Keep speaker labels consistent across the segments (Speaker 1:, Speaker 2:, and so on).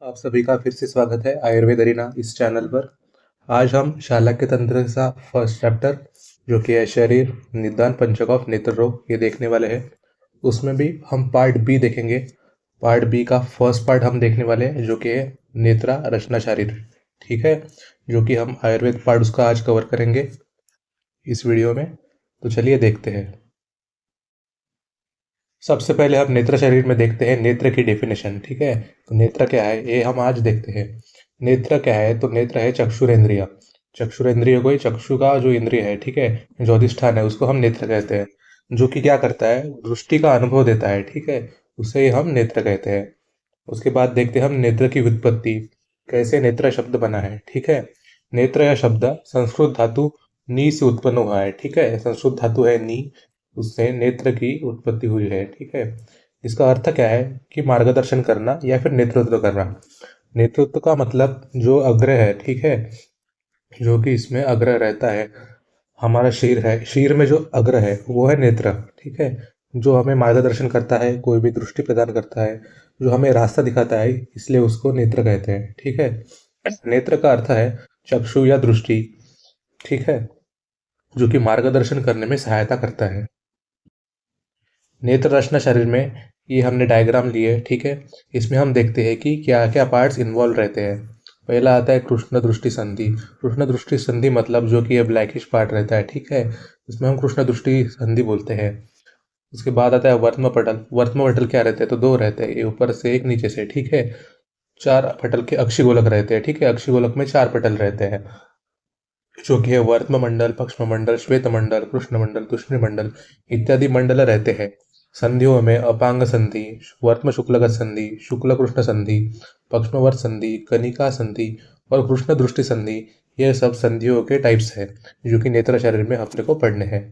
Speaker 1: आप सभी का फिर से स्वागत है आयुर्वेद अरीना इस चैनल पर। आज हम शालाक्य तंत्र का फर्स्ट चैप्टर जो कि है शरीर निदान पंचक ऑफ नेत्र रोग ये देखने वाले हैं। उसमें भी हम पार्ट बी देखेंगे। पार्ट बी का फर्स्ट पार्ट हम देखने वाले हैं जो कि है नेत्रा रचना शरीर। ठीक है, जो कि हम आयुर्वेद पार्ट उसका आज कवर करेंगे इस वीडियो में। तो चलिए देखते हैं। सबसे पहले हम नेत्र शरीर में देखते हैं नेत्र की डेफिनेशन। ठीक है, तो नेत्र क्या है ये हम आज देखते हैं। नेत्र क्या है, तो नेत्र है चक्षुरेंद्रिय। चक्षुरेंद्रिय को ही चक्षु का जो इंद्रिय है, ठीक है, जो अधिष्ठान है उसको हम नेत्र कहते हैं। जो कि क्या करता है, दृष्टि का अनुभव देता है। ठीक है, उसे ही हम नेत्र कहते हैं। उसके बाद देखते हैं हम नेत्र की व्युत्पत्ति, कैसे नेत्र शब्द बना है। ठीक है, नेत्र यह शब्द संस्कृत धातु नी से उत्पन्न हुआ है। ठीक है, संस्कृत धातु है नी, उससे नेत्र की उत्पत्ति हुई है। ठीक है, इसका अर्थ क्या है कि मार्गदर्शन करना या फिर नेतृत्व करना। नेतृत्व का मतलब जो अग्र है, ठीक है, जो कि इसमें अग्र रहता है, हमारा शीर है, शीर में जो अग्र है वो है नेत्र। ठीक है, जो हमें मार्गदर्शन करता है, कोई भी दृष्टि प्रदान करता है, जो हमें रास्ता दिखाता है, इसलिए उसको नेत्र कहते हैं। ठीक है, नेत्र का अर्थ है चक्षु या दृष्टि। ठीक है, जो कि मार्गदर्शन करने में सहायता करता है। नेत्र रचना शरीर में ये हमने डायग्राम लिए। ठीक है, इसमें हम देखते हैं कि क्या क्या पार्ट्स इन्वॉल्व रहते हैं। पहला आता है कृष्ण दृष्टि संधि। कृष्ण दृष्टि संधि मतलब जो कि ये ब्लैकिश पार्ट रहता है। ठीक है, इसमें हम कृष्ण दृष्टि संधि बोलते हैं। उसके बाद आता है वर्त्म पटल। वर्त्म पटल क्या रहते हैं, तो दो रहते हैं, ये ऊपर से एक नीचे से। ठीक है, चार पटल के अक्षिगोलक रहते हैं। ठीक है, अक्षिगोलक में चार पटल रहते हैं, जो कि है वर्त्म मंडल, पक्ष्म मंडल, श्वेत मंडल, कृष्ण मंडल, तुष्णि मंडल इत्यादि मंडल रहते हैं। संधियों में अपांग संधि, वर्त्म शुक्लगत संधि, शुक्ल कृष्ण संधि, पक्ष्मवर्त संधि, कनिका संधि और कृष्ण दृष्टि संधि, ये सब संधियों के टाइप्स है जो कि नेत्र शरीर में अपने को पढ़ने हैं।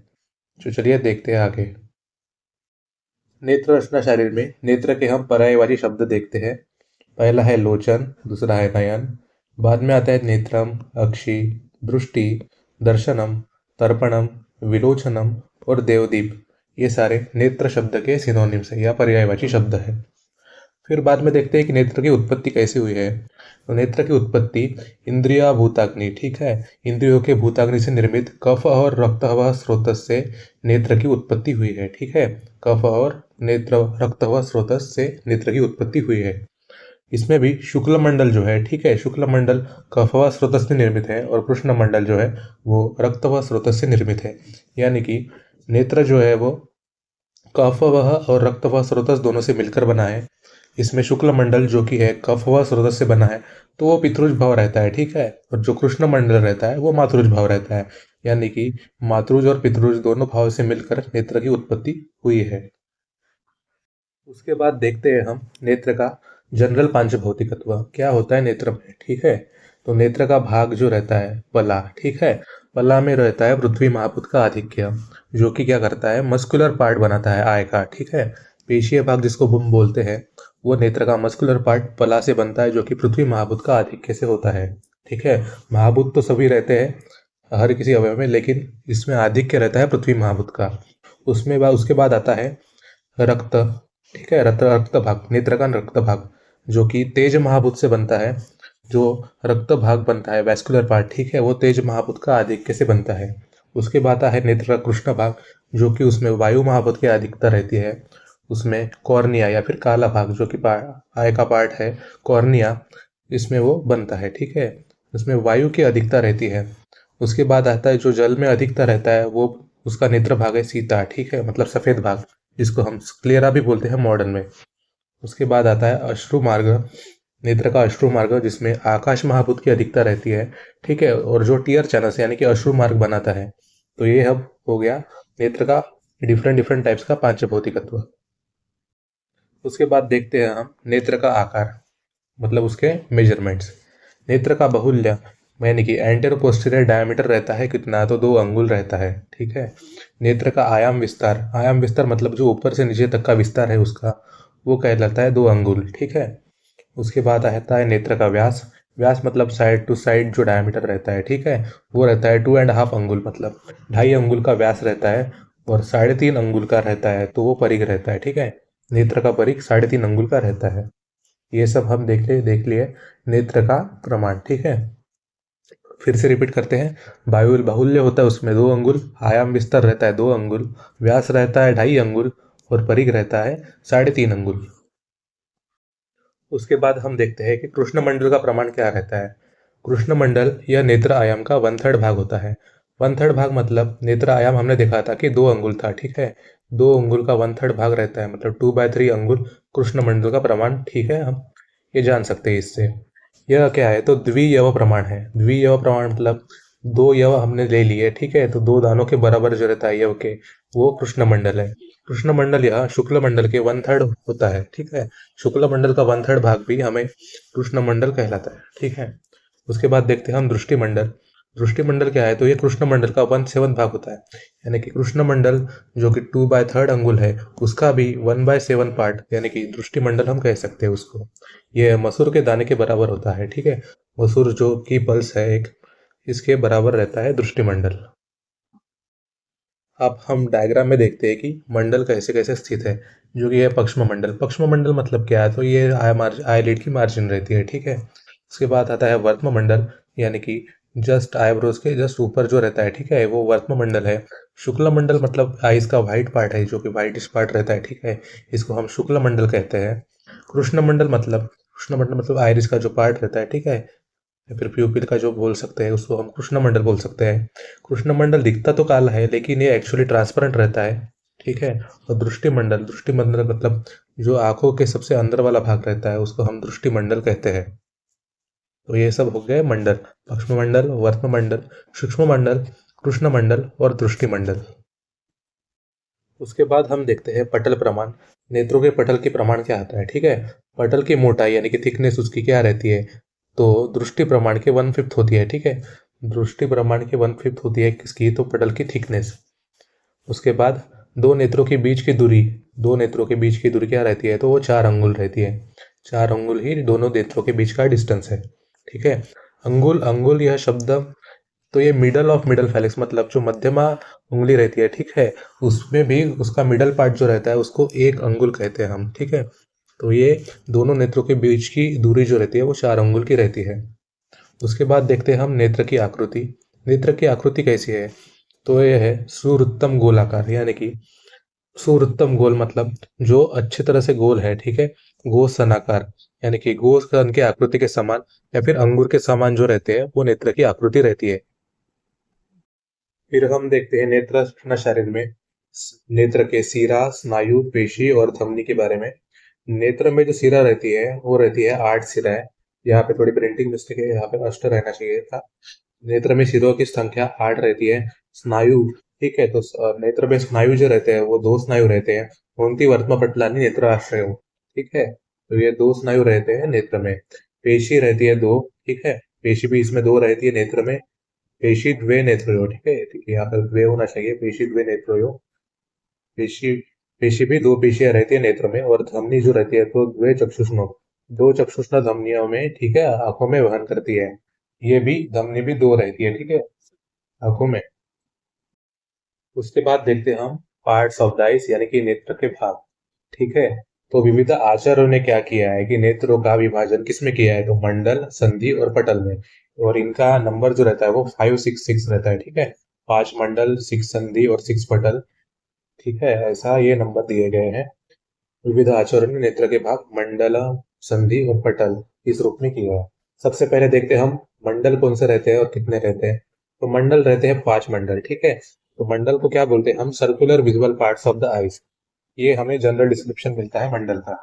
Speaker 1: तो चलिए देखते हैं आगे। नेत्र रचना शरीर में नेत्र के हम पर्यायवाची शब्द देखते हैं। पहला है लोचन, दूसरा है नयन, बाद में आता है नेत्रम, अक्षि, दृष्टि, दर्शनम, तर्पणम, विलोचनम और देवदीप। ये सारे नेत्र शब्द के सिनोनिम्स है या पर्यायवाची शब्द है। फिर बाद में देखते हैं कि नेत्र की उत्पत्ति कैसे हुई है। तो नेत्र की उत्पत्ति इंद्रिया भूताग्नि, ठीक है, इंद्रियों के भूताग्नि से निर्मित कफ और रक्तहवा स्रोत से नेत्र की उत्पत्ति हुई है। ठीक है, कफ और नेत्र रक्तहवा स्रोत से नेत्र की उत्पत्ति हुई है। इसमें भी शुक्ल मंडल जो है, ठीक है, शुक्ल मंडल कफवा स्रोत से निर्मित है और कृष्ण मंडल जो है वो रक्तवा स्रोत से निर्मित है। यानी कि नेत्र जो है वो कफवह और रक्तवा स्रोत दोनों से मिलकर बना है। इसमें शुक्ल मंडल जो कि है कफवा स्रोत से बना है, तो वो पितृज भाव रहता है। ठीक है, और जो कृष्ण मंडल रहता है वो मातृज भाव रहता है। यानी कि मातृज और पितृज दोनों भाव से मिलकर नेत्र की उत्पत्ति हुई है। उसके बाद देखते हैं हम नेत्र का जनरल पांच भौतिकत्व क्या होता है नेत्र में। ठीक है, तो नेत्र का भाग जो रहता है पला, ठीक है, पला में रहता है पृथ्वी महाभूत का आधिक्य, जो कि क्या करता है मस्कुलर पार्ट बनाता है आय का। ठीक है, पेशीय भाग जिसको हम बोलते हैं वो नेत्र का मस्कुलर पार्ट पला से बनता है, जो कि पृथ्वी महाभूत का आधिक्य से होता है। ठीक है, महाभूत तो सभी रहते हैं हर किसी अवयव में, लेकिन इसमें आधिक्य रहता है पृथ्वी महाभूत का। उसके बाद आता है रक्त। ठीक है, रक्त भाग, नेत्र का रक्त भाग जो कि तेज महाभूत से बनता है। जो रक्त भाग बनता है वैस्कुलर पार्ट, ठीक है, वो तेज महाभूत का आधिक्य से बनता है। उसके बाद आता है नेत्र का कृष्ण भाग, जो कि उसमें वायु महाभूत की अधिकता रहती है। उसमें कॉर्निया या फिर काला भाग जो कि आय का पार्ट है, कॉर्निया, इसमें वो बनता है। ठीक है, उसमें वायु की अधिकता रहती है। उसके बाद आता है जो जल में अधिकता रहता है, वो उसका नेत्र भाग है सीता। ठीक है, मतलब सफेद भाग, जिसको हम स्क्लेरा भी बोलते हैं मॉडर्न में। उसके बाद आता है अश्रु मार्ग, नेत्र का अश्रु मार्ग जिसमें आकाश महाभूत की अधिकता रहती है। ठीक है, और जो टीयर चैनल यानी कि अश्रु मार्ग बनाता है। तो ये अब हो गया नेत्र का डिफरेंट डिफरेंट टाइप्स का पांच भौतिकत्व। उसके बाद देखते हैं हम नेत्र का आकार, मतलब उसके मेजरमेंट्स। नेत्र का बाहुल्य यानी कि एंटेरो पोस्टीरियर डायमीटर रहता है कितना, तो 2 अंगुल रहता है। ठीक है, नेत्र का आयाम विस्तार, आयाम विस्तार मतलब जो ऊपर से नीचे तक का विस्तार है उसका, वो कहलाता है 2 अंगुल। ठीक है, उसके बाद आता है नेत्र का व्यास। व्यास मतलब साइड टू साइड जो डायमीटर रहता है, ठीक है, वो रहता है 2.5 अंगुल, मतलब 2.5 अंगुल का व्यास रहता है। और 3.5 अंगुल का रहता है तो वो परिघ रहता है। ठीक है, नेत्र का परिघ 3.5 अंगुल का रहता है। ये सब हम देख लिए नेत्र का प्रमाण, ठीक है। फिर से रिपीट करते हैं। बाहुल्य बाहुल्य होता है उसमें 2 अंगुल, आयाम विस्तार रहता है 2 अंगुल, व्यास रहता है 2.5 अंगुल और परिघ रहता है 3.5 अंगुल। उसके बाद हम देखते हैं कि कृष्ण मंडल का प्रमाण क्या रहता है। कृष्ण मंडल यह नेत्र आयाम का 1/3 भाग होता है। 1/3 भाग मतलब नेत्र आयाम हमने देखा था कि 2 अंगुल था, ठीक है। 2 अंगुल का 1/3 भाग रहता है, मतलब 2/3 अंगुल कृष्ण मंडल का प्रमाण, ठीक है। हम ये जान सकते हैं इससे। यह क्या है, तो द्वियव प्रमाण है। द्वियव प्रमाण मतलब 2 यव हमने ले लिए, ठीक है, तो 2 दानों के बराबर जो रहता है यव के, वो कृष्ण मंडल है। कृष्ण मंडल यह शुक्ल मंडल के 1/3 होता है, ठीक है। शुक्ल मंडल का 1/3 भाग भी हमें कृष्ण मंडल कहलाता है, ठीक है। उसके बाद देखते हैं हम दृष्टि मंडल। दृष्टि मंडल क्या है, तो ये कृष्ण मंडल का 1/7 भाग होता है। यानी कि कृष्ण मंडल जो कि 2/3 अंगुल है, उसका भी 1/7 पार्ट, यानी कि दृष्टि मंडल हम कह सकते हैं उसको। ये मसूर के दाने के बराबर होता है, ठीक है। मसूर जो की पल्स है एक, इसके बराबर रहता है दृष्टि मंडल। अब हम डायग्राम में देखते हैं कि मंडल कैसे कैसे स्थित है। जो कि है पक्ष्म मंडल। पक्ष्म मंडल मतलब क्या है, तो ये आईलिड की मार्जिन रहती है, ठीक है। उसके बाद आता है वर्त्म मंडल, यानी कि जस्ट आईब्रोज के जस्ट ऊपर जो रहता है, ठीक है, वो वर्त्म मंडल है। शुक्ल मंडल मतलब आइस का व्हाइट पार्ट है, जो कि व्हाइटिश पार्ट रहता है, ठीक है। इसको हम शुक्ल मंडल कहते हैं। कृष्ण मंडल मतलब आइरिस का जो पार्ट रहता है, ठीक है, या फिर प्यूपिल का जो बोल सकते हैं, उसको हम कृष्ण मंडल बोल सकते हैं। कृष्ण मंडल दिखता तो काला है, लेकिन ये एक्चुअली ट्रांसपेरेंट रहता है, ठीक है। और दृष्टि मंडल मतलब जो आंखों के सबसे अंदर वाला भाग रहता है, उसको हम दृष्टि मंडल कहते हैं। तो ये सब हो गए मंडल। पक्ष्म मंडल, वर्त्म मंडल, सूक्ष्म मंडल, कृष्ण मंडल और दृष्टि मंडल। उसके बाद हम देखते हैं पटल प्रमाण। नेत्रों के पटल के प्रमाण क्या आता है, ठीक है। पटल की मोटाई यानी कि थिकनेस उसकी क्या रहती है, तो दृष्टि प्रमाण के 1/5 होती है, ठीक है। दृष्टि प्रमाण के 1/5 होती है किसकी, तो पटल की थिकनेस। उसके बाद दो नेत्रों के बीच की दूरी क्या रहती है, तो वो 4 अंगुल रहती है। 4 अंगुल ही दोनों नेत्रों के बीच का डिस्टेंस है, ठीक है। अंगुल अंगुल यह शब्द, तो ये मिडल ऑफ मिडल फैलेक्स मतलब जो मध्यमा उंगली रहती है, ठीक है, उसमें भी उसका मिडल पार्ट जो रहता है उसको 1 अंगुल कहते हैं हम, ठीक है। तो ये दोनों नेत्रों के बीच की दूरी जो रहती है वो 4 अंगुल की रहती है। उसके बाद देखते हैं हम नेत्र की आकृति। नेत्र की आकृति कैसी है, तो ये है सुवृत्तम गोलाकार, यानी कि सुवृत्तम गोल मतलब जो अच्छी तरह से गोल है, ठीक है। गोल सनाकार, यानी कि गोल सन की आकृति के समान या फिर अंगूर के समान जो रहते हैं वो नेत्र की आकृति रहती है। फिर हम देखते हैं नेत्र रचना शरीर में नेत्र के सिरा, स्नायु, पेशी और धमनी के बारे में। नेत्र में जो सिरा रहती है वो रहती है 8 सिरा है। यहाँ पे थोड़ी प्रिंटिंग मिस्टेक है, यहाँ पे अष्ट रहना चाहिए था। नेत्र में सिरों की संख्या 8 रहती है। स्नायु, ठीक है, तो नेत्र में स्नायु जो रहते हैं वो 2 स्नायु रहते हैं। उनती वर्त्म पटलानी नेत्राश्रय, ठीक है, तो ये 2 स्नायु रहते हैं नेत्र में। पेशी रहती है 2, ठीक है। पेशी भी इसमें 2 रहती है नेत्र में। पेशी द्वे नेत्रयो, ठीक है, ठीक है, यहाँ पर द्वे होना चाहिए, पेशी द्वे नेत्रयो। पेशी पेशी भी 2 पेशियां रहती है नेत्र में। और धमनी जो रहती है तो द्वे चक्षुष्ण, 2 चक्षुष्ण धमनियों में, ठीक है, आंखों में वहन करती है। ये भी धमनी भी 2 रहती है, ठीक है, आंखों में। उसके बाद देखते हैं हम पार्ट्स ऑफ द आइज, यानी कि नेत्र के भाग, ठीक है। तो विविध आचार्यों ने क्या किया है कि नेत्रों का विभाजन किसमें किया है, तो मंडल, संधि और पटल में। और इनका नंबर जो रहता है वो 5, 6, 6 रहता है, ठीक है। 5 मंडल, 6 संधि और 6 पटल, ठीक है, ऐसा ये नंबर दिए गए हैं। विविध आचार्यों ने नेत्र के भाग मंडल, संधि और पटल इस रूप में किया है। सबसे पहले देखते हैं हम मंडल कौन से रहते हैं और कितने रहते हैं। तो मंडल रहते हैं 5 मंडल, ठीक है। तो मंडल को क्या बोलते हैं हम, circular visual parts of the eyes. ये हमें जनरल डिस्क्रिप्शन मिलता है मंडल का।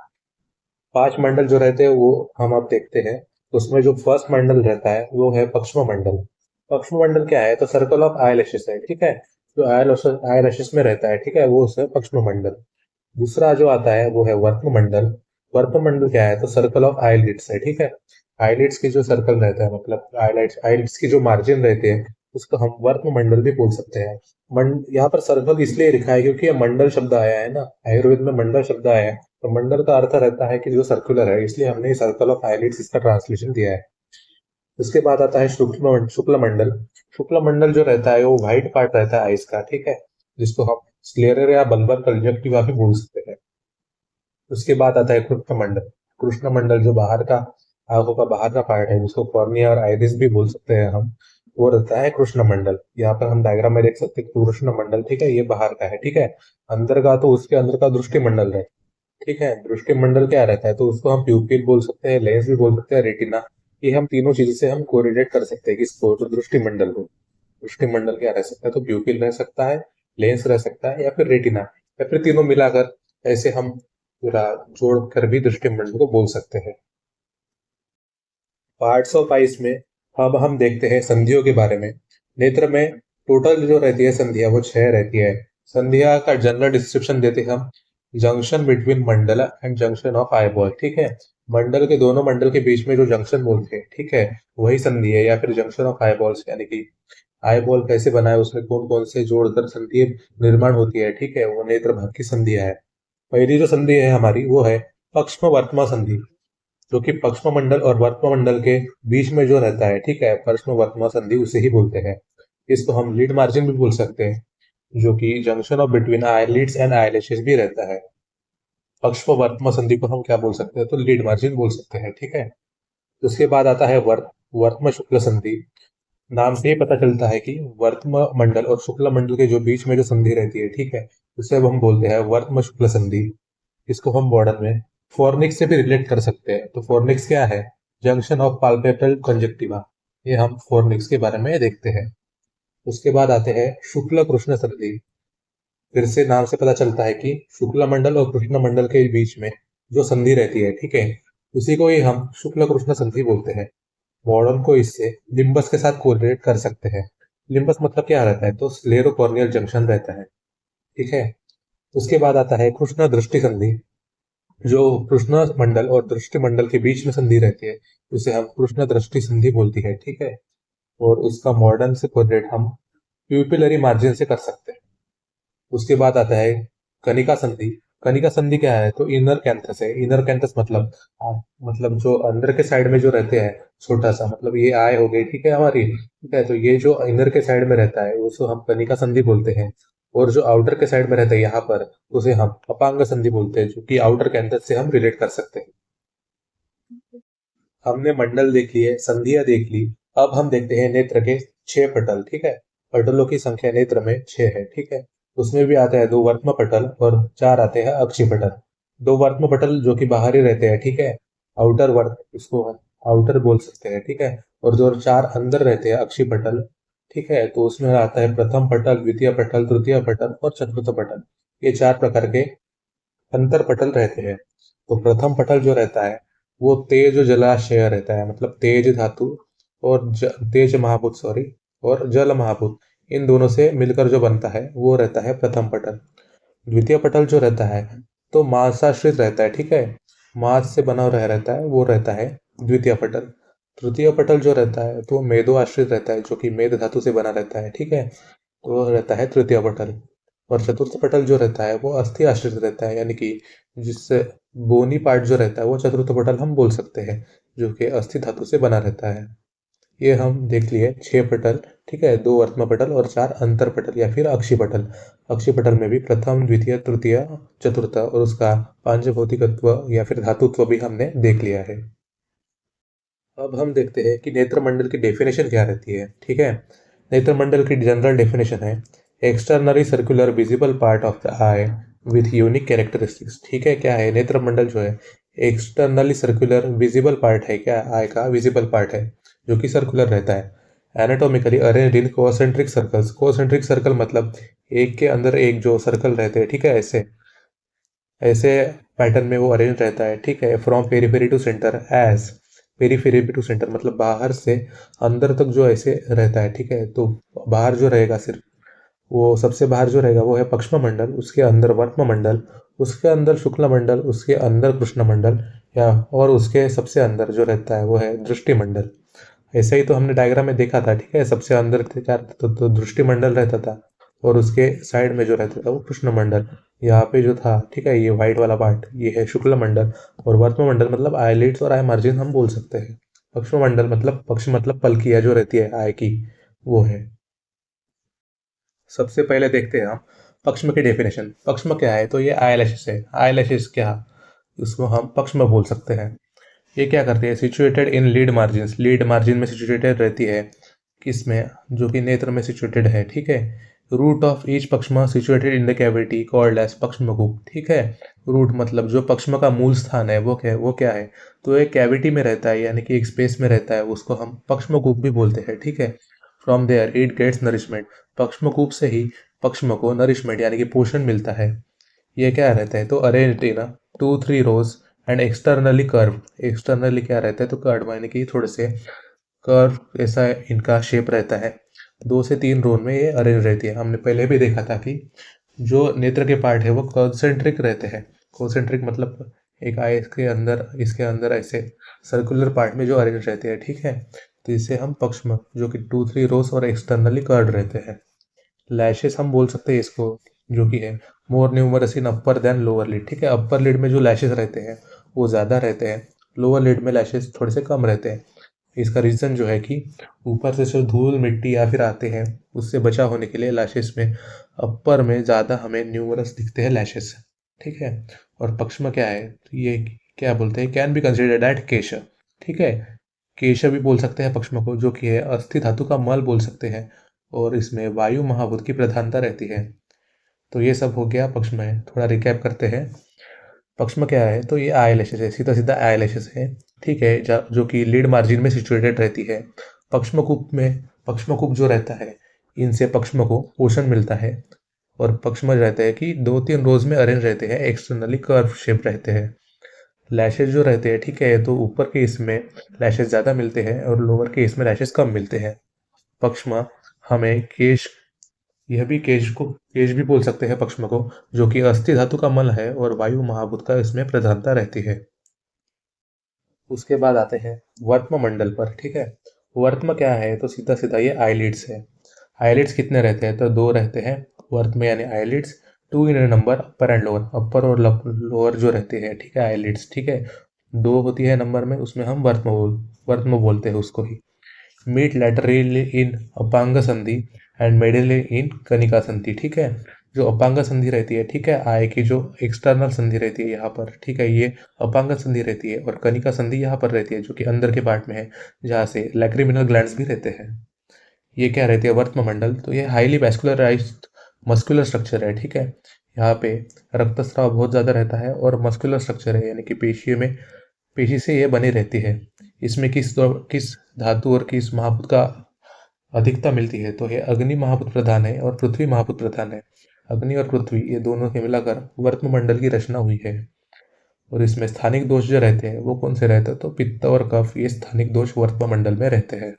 Speaker 1: 5 मंडल जो रहते हैं वो हम अब देखते हैं। उसमें जो फर्स्ट मंडल रहता है वो है पक्ष्म मंडल। पक्ष्म मंडल क्या है, तो सर्कल ऑफ आईलैशेस है, ठीक है। जो आईलैशेस में रहता है, ठीक है, वो है पक्ष्म मंडल। दूसरा जो आता है वो है वर्त्म मंडल। वर्त्म मंडल क्या है, तो सर्कल ऑफ आईलिड्स है, ठीक है। आईलिड्स की जो सर्कल रहता है, मतलब आईलिड्स की जो मार्जिन रहते हैं, उसको हम वर्त्म मंडल भी बोल सकते हैं। यहाँ पर सर्कल इसलिए लिखा है क्योंकि ये मंडल शब्द आया है ना, आयुर्वेद में मंडल शब्द आया है, तो मंडल का अर्थ रहता है कि जो सर्कुलर है, इसलिए हमने सर्कल ऑफ आईलिड्स इसका ट्रांसलेशन दिया है। उसके बाद आता है शुक्ल मंडल। शुक्ल मंडल जो रहता है वो व्हाइट पार्ट रहता है आइस का, ठीक है, जिसको हम स्क्लेरर या बल्बर कंजक्टिवा भी बोल सकते हैं। उसके बाद आता है कृत्क मंडल। कृष्ण मंडल जो बाहर का, आंखों का बाहर का पार्ट है, जिसको कॉर्निया और आइरिस भी बोल सकते हैं हम, वो रहता है कृष्ण मंडल। यहाँ पर हम डायग्राम में देख सकते हैं कृष्ण मंडल, ठीक है, ये बाहर का है, ठीक है। अंदर का तो उसके अंदर का दृष्टि मंडल है, ठीक है। दृष्टि मंडल क्या रहता है, तो उसको हम प्यूपिल बोल सकते हैं, लेंस भी बोल सकते हैं, रेटिना। ये हम तीनों चीजों से हम कोरिलेट कर सकते हैं किसको, तो दृष्टि मंडल को। दृष्टि मंडल क्या रह सकता है, तो प्यूपिल रह सकता है, लेंस रह सकता है, या फिर रेटिना, या फिर तीनों मिलाकर ऐसे हम पूरा जोड़ कर भी दृष्टि मंडल को बोल सकते हैं। पार्ट्स ऑफ आइज में अब हम देखते हैं संधियों के बारे में। नेत्र में टोटल जो रहती है संधियां, वो 6 रहती है। संधिया का जनरल डिस्क्रिप्शन देते हैं हम, junction between Mandal and junction of eyeball, ठीक है। मंडल के दोनों मंडल के बीच में जो जंक्शन बोलते हैं, ठीक है, वही संधि है, या फिर जंक्शन ऑफ आईबॉल्स, यानी कि आई बॉल कैसे बना है, उसमें कौन कौन से जोड़कर संधि निर्माण होती है, ठीक है, वो नेत्र भाग की संधियां है। पहली जो संधि है हमारी, वो है पक्ष्म वर्तमा संधि, जो कि पक्ष्म मंडल और वर्तमा मंडल के बीच में जो रहता है, ठीक है, पक्ष्म वर्तमा संधि उसे ही बोलते हैं। इसको हम लीड मार्जिन भी बोल सकते हैं, जो कि junction of between eyelids and eyelashes भी रहता है। पक्ष्म वर्तमा संधि को हम क्या बोल सकते हैं, तो लीड मार्जिन बोल सकते हैं, ठीक है। उसके बाद आता है वर्तम शुक्ल संधि। नाम से ही पता चलता है कि वर्तम मंडल और शुक्ल मंडल के जो बीच में जो संधि रहती है, ठीक है, उसे अब हम बोलते हैं वर्तम शुक्ल संधि। इसको हम मॉडर्न में फोर्निक्स से भी रिलेट कर सकते हैं। तो फोर्निक्स क्या है, जंक्शन ऑफ पाल्पेब्रल कंजक्टिवा। ये हम फोर्निक्स के बारे में देखते हैं। उसके बाद आते हैं शुक्ल कृष्ण संधि। फिर से नाम से पता चलता है कि शुक्ल मंडल और कृष्ण मंडल के बीच में जो संधि रहती है, ठीक है, उसी को ही हम शुक्ल कृष्ण संधि बोलते हैं। मॉडर्न को इससे लिम्बस के साथ कोरिलेट कर सकते हैं। लिम्बस मतलब क्या रहता है, तो स्लेरोकॉर्नियल जंक्शन रहता है, ठीक है। उसके बाद आता है कृष्ण दृष्टि संधि। जो कृष्ण मंडल और दृष्टि मंडल के बीच में संधि रहती है, उसे हम कृष्ण दृष्टि संधि बोलती है, ठीक है। और उसका मॉडर्न से कोरिलेट हम प्यूपिलरी मार्जिन से कर सकते हैं। उसके बाद आता है कनिका संधि। कनिका संधि क्या है, तो इनर कैंथस है। इनर कैंथस मतलब मतलब जो अंदर के साइड में जो रहते हैं, छोटा सा, मतलब ये आय हो गई, ठीक है, हमारी, ठीक है। तो ये जो इनर के साइड में रहता है, उसको हम कनिका संधि बोलते हैं। और जो आउटर के साइड में रहता है यहाँ पर, उसे हम अपांग संधि बोलते हैं, जो कि आउटर कैंथस से हम रिलेट कर सकते हैं। हमने मंडल देख लिए, संधियां देख ली। अब हम देखते हैं नेत्र के 6 पटल, ठीक है। पटलों की संख्या नेत्र में 6 है, ठीक है। उसमें भी आते हैं 2 वर्त्म पटल और 4 आते हैं अक्षि पटल। 2 वर्त्म पटल जो कि बाहर ही रहते हैं, ठीक है, आउटर वर्क, इसको आउटर बोल सकते हैं, ठीक है। और जो 4 अंदर रहते हैं अक्षि पटल, ठीक है, तो उसमें आता है प्रथम पटल, द्वितीय पटल, तृतीय पटल और चतुर्थ पटल। ये 4 प्रकार के अंतर पटल रहते हैं। तो प्रथम पटल जो रहता है, वो तेज जलाशय रहता है, मतलब तेज धातु और तेज महाभूत, सॉरी, और जल महाभूत, इन दोनों से मिलकर जो बनता है, वो रहता है प्रथम पटल। द्वितीय पटल जो रहता है, तो मांसाश्रित रहता है, ठीक है, मांस से बना रह रहता है, वो रहता है द्वितीय पटल। तृतीय पटल जो रहता है, तो मेदो आश्रित रहता है, जो कि मेद धातु से बना रहता है, ठीक है, तो वो रहता है तृतीय पटल। और चतुर्थ पटल जो रहता है, वो अस्थि आश्रित रहता है, यानी कि जिससे बोनी पार्ट जो रहता है, वो चतुर्थ पटल हम बोल सकते हैं, जो कि अस्थि धातु से बना रहता है। ये हम देख लिए 6 पटल, ठीक है, 2 वर्त्म पटल और 4 अंतर पटल या फिर अक्षि पटल। अक्षि पटल में भी प्रथम, द्वितीय, तृतीय, चतुर्थ और उसका पांचभौतिकत्व या फिर धातुत्व भी हमने देख लिया है। अब हम देखते हैं कि नेत्र मंडल की डेफिनेशन क्या रहती है, ठीक है। नेत्र मंडल की जनरल डेफिनेशन है externally circular visible part of the I with unique characteristics, ठीक है। क्या है, नेत्र मंडल जो है एक्सटर्नली सर्कुलर विजिबल पार्ट है, क्या, आई का विजिबल पार्ट है, जो कि सर्कुलर रहता है। Anatomically arranged in concentric circles. Concentric circle मतलब एक के अंदर एक जो सर्कल रहते हैं, ठीक है, ऐसे ऐसे पैटर्न में वो अरेंज रहता है, ठीक है। From periphery to centre as, periphery to centre मतलब बाहर से अंदर तक जो ऐसे रहता है, ठीक है। तो बाहर जो रहेगा सिर्फ, वो सबसे बाहर जो रहेगा वो है पक्ष्म मंडल, उसके अंदर वर्त्म मंडल, उसके अंदर शुक्ल मंडल, उसके अंदर कृष्ण मंडल, या और उसके सबसे अंदर जो रहता है वो है दृष्टि मंडल। ऐसा ही तो हमने डायग्राम में देखा था, ठीक है। सबसे अंदर क्या तो दृष्टि मंडल रहता था, और उसके साइड में जो रहता था वो कृष्ण मंडल। यहाँ पे जो था, ठीक है, ये व्हाइट वाला पार्ट, ये है शुक्ल मंडल। और वर्त्म मंडल मतलब आईलिड्स और आई मार्जिन हम बोल सकते हैं। पक्ष्म मंडल मतलब, पक्ष मतलब पलकिया जो रहती है आई की, वो है। सबसे पहले देखते हैं हम पक्ष्म की डेफिनेशन। पक्ष्म क्या है, तो ये आईलैशेस है। आईलैशेस क्या, उसको हम पक्ष्म बोल सकते हैं। ये क्या करती है, सिचुएटेड इन लीड मार्जिन में सिचुएटेड रहती है, किसमें, जो कि नेत्र में सिचुएटेड है, ठीक है। Root of each pakshma situated in the cavity called as pakshmakoop, ठीक है। रूट मतलब जो पक्ष्म का मूल स्थान है वो क्या है, तो एक कैविटी में रहता है, यानी कि एक स्पेस में रहता है, उसको हम पक्ष्मकूप भी बोलते हैं, ठीक है। From there it gets nourishment, पक्ष्मकूप से ही पक्ष्म को नरिशमेंट यानी कि पोषण मिलता है। ये क्या रहता है, तो arranged in 2-3 rows and externally curve, externally क्या रहता है, तो कर्व यानी कि थोड़े से कर्व ऐसा इनका शेप रहता है। 2 से 3 रो में ये अरेंज रहती है। हमने पहले भी देखा था कि जो नेत्र के पार्ट है वो कॉन्सेंट्रिक रहते हैं। कॉन्सेंट्रिक मतलब एक आई इसके अंदर ऐसे सर्कुलर पार्ट में जो अरेंज रहते हैं, ठीक है। तो इसे हम पक्ष्म, जो कि 2-3 रोज और एक्सटर्नली कर्व रहते हैं। लैशेस हम बोल सकते हैं इसको, जो कि है more numerous in upper than lower lid, ठीक है। अपर लिड में जो लैशेस रहते हैं वो ज़्यादा रहते हैं, लोअर लिड में लैशेस थोड़े से कम रहते हैं। इसका रीज़न जो है कि ऊपर से जो धूल मिट्टी या फिर आते हैं उससे बचा होने के लिए लैशेस में अपर में ज़्यादा हमें न्यूमरस दिखते हैं लैशेस, ठीक है। और पक्ष्म क्या है, तो ये क्या बोलते हैं, कैन बी कंसिडर्ड एट केश, ठीक है। केश भी बोल सकते हैं पक्ष्म को, जो कि है अस्थि धातु का मल बोल सकते हैं, और इसमें वायु महाभूत की प्रधानता रहती है। तो ये सब हो गया पक्ष में। थोड़ा रिकैप करते हैं। पक्ष में क्या है, तो ये आई लैशेस है, सीधा सीधा आई लैशेस है, ठीक है, जो कि लीड मार्जिन में सिचुएटेड रहती है। पक्ष्मकूप जो रहता है, इनसे पक्ष्म को पोषण मिलता है। और पक्ष्म रहते हैं कि 2-3 रोज में अरेंज रहते हैं, एक्सटर्नली कर्व शेप रहते हैं। लैशेज जो रहते हैं, ठीक है, तो ऊपर के इसमें लैशेज ज़्यादा मिलते हैं और लोअर के इसमें लैशेज कम मिलते हैं। पक्ष्मा हमें केश, यह भी केश भी बोल सकते हैं पक्ष्म को, जो कि अस्थि धातु का मल है और वायु महाभूत का इसमें प्रधानता रहती है। उसके बाद आते हैं वर्त्म मंडल पर, ठीक है। वर्त्म क्या है, तो सीधा सीधा ये आईलिड्स है। आईलिड्स कितने रहते हैं, तो 2 रहते हैं वर्त्म यानी eyelids. 2 in number, upper and lower, upper और लोअर जो रहते हैं, ठीक है, आईलिड्स, ठीक है। 2 होती है नंबर में, उसमें हम वर्त्म बोलते हैं उसको ही। मीट लैटरली इन अपांग संधि एंड मेडली इन कनिका संधि, ठीक है। जो अपांग संधि रहती है, ठीक है, आय की जो एक्सटर्नल संधि रहती है यहाँ पर, ठीक है, ये अपांग संधि रहती है। और कनिका संधि यहाँ पर रहती है, जो कि अंदर के पार्ट में है, जहाँ से लैक्रिमिनल ग्लैंड्स भी रहते हैं। ये क्या रहती है, वर्त्म मंडल, तो ये हाईली वैस्कुलराइज्ड मस्कुलर स्ट्रक्चर है, ठीक है। यहाँ पे रक्तस्राव बहुत ज़्यादा रहता है और मस्कुलर स्ट्रक्चर है, यानी कि पेशी से ये बनी रहती है। इसमें किस धातु और किस महाभूत का अधिकता मिलती है, तो ये अग्नि महाभूत प्रधान है और पृथ्वी महाभूत प्रधान है। अग्नि और पृथ्वी ये दोनों के मिलाकर वर्त्म मंडल की रचना हुई है। और इसमें स्थानिक दोष जो रहते हैं वो कौन से रहते हैं, तो पित्त और कफ, ये स्थानिक दोष वर्त्म मंडल में रहते हैं।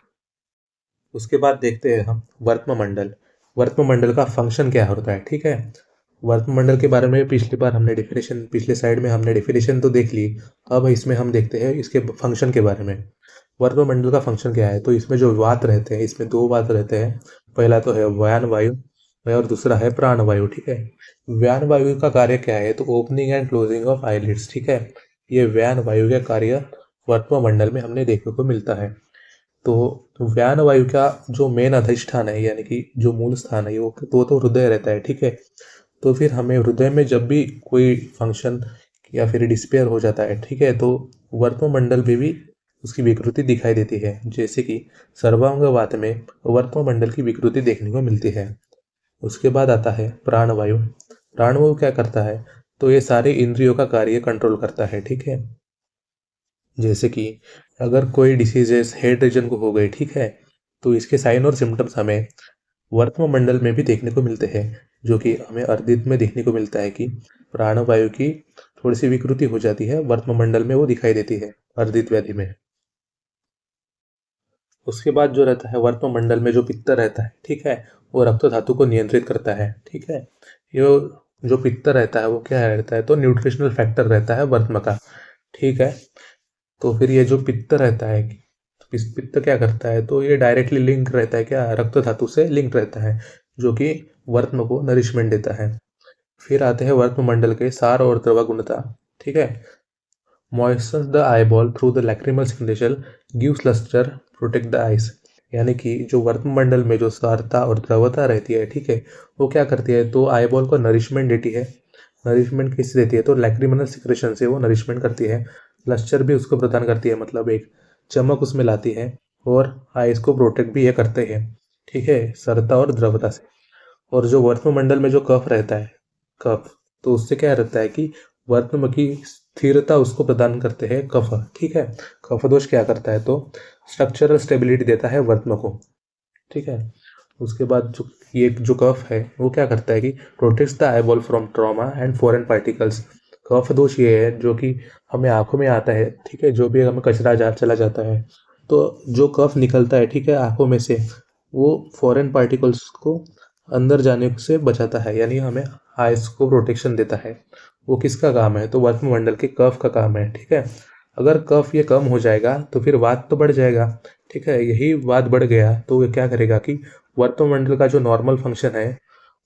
Speaker 1: उसके बाद देखते हैं हम वर्त्म मंडल। वर्त्म मंडल का फंक्शन क्या होता है, ठीक है। वर्त्म मंडल के बारे में पिछले साइड में हमने डेफिनेशन तो देख ली। अब इसमें हम देखते हैं इसके फंक्शन के बारे में। वर्त्म मंडल का फंक्शन क्या है, तो इसमें जो वात रहते हैं, इसमें 2 वात रहते हैं। पहला तो है व्यान वायु और दूसरा है प्राण वायु, ठीक है। व्यान वायु का कार्य क्या है, तो opening and closing of eyelids, ठीक है। ये व्यान वायु का कार्य वर्त्म मंडल में हमने देखने को मिलता है। तो व्यान वायु का जो मेन अधिष्ठान है, यानी कि जो मूल स्थान है, वो तो हृदय रहता है, ठीक है। तो फिर हमें हृदय में जब भी कोई फंक्शन या फिर डिस्पेयर हो जाता है, ठीक है, तो वर्त्म मंडल में भी उसकी विकृति दिखाई देती है। जैसे कि सर्वांग वात में वर्त्म मंडल की विकृति देखने को मिलती है। उसके बाद आता है प्राणवायु। प्राणवायु क्या करता है, तो ये सारे इंद्रियों का कार्य कंट्रोल करता है, ठीक है। जैसे कि अगर कोई डिसीजेस हेड रीजन को हो गए, ठीक है, तो इसके साइन और सिम्टम्स हमें वर्त्म मंडल में भी देखने को मिलते हैं। जो कि हमें अर्दित में देखने को मिलता है कि प्राणवायु की थोड़ी सी विकृति हो जाती है, वर्त्म मंडल में वो दिखाई देती है अर्दित व्याधि में। उसके बाद जो रहता है वर्त्म मंडल में जो पित्त रहता है, ठीक है, वो रक्त धातु को नियंत्रित करता है, ठीक है। ये जो पित्त रहता है वो क्या रहता है, तो न्यूट्रिशनल फैक्टर रहता है वर्त्म का, ठीक है। तो फिर ये जो पित्त रहता है, तो इस पित्त क्या करता है, तो ये डायरेक्टली लिंक रहता है, क्या, रक्त धातु से लिंक रहता है, जो कि वर्त्म को नरिशमेंट देता है। फिर आते हैं वर्त्म मंडल के सार और द्रव गुणता, ठीक है। Moisture the eyeball through the lacrimal signature gives lustre protect the eyes, यानी कि जो वर्त्म मंडल में जो सारता और द्रवता रहती है, ठीक है, वो क्या करती है, तो आईबॉल को नरिशमेंट देती है नरिशमेंट किससे देती है? तो लैक्रिमनल सिक्रेशन से वो नरिशमेंट करती है। लस्टर भी उसको प्रदान करती है, मतलब एक चमक उसमें लाती है। और आइस को प्रोटेक्ट भी ये करते हैं, ठीक है, सरता और द्रवता से। और जो वर्त्ममंडल में जो कफ रहता है, कफ, तो उससे क्या रहता है कि वर्त्म की स्थिरता उसको प्रदान करते हैं कफ, ठीक है। कफ दोष क्या करता है? तो स्ट्रक्चरल स्टेबिलिटी देता है वर्त्म को, ठीक है। उसके बाद जो ये जो कफ है वो क्या करता है कि protects the eyeball from trauma and foreign particles. कफ दोष ये है जो कि हमें आंखों में आता है, ठीक है, जो भी हमें कचरा चला जाता है, तो जो कफ निकलता है, ठीक है, आंखों में से, वो फॉरेन पार्टिकल्स को अंदर जाने से बचाता है, यानी हमें आइस को प्रोटेक्शन देता है। वो किसका काम है? तो वाष्पमंडल के कफ का काम है, ठीक है। अगर कफ ये कम हो जाएगा तो फिर वात तो बढ़ जाएगा, ठीक है। यही वात बढ़ गया तो ये क्या करेगा कि वर्त्ममंडल का जो नॉर्मल फंक्शन है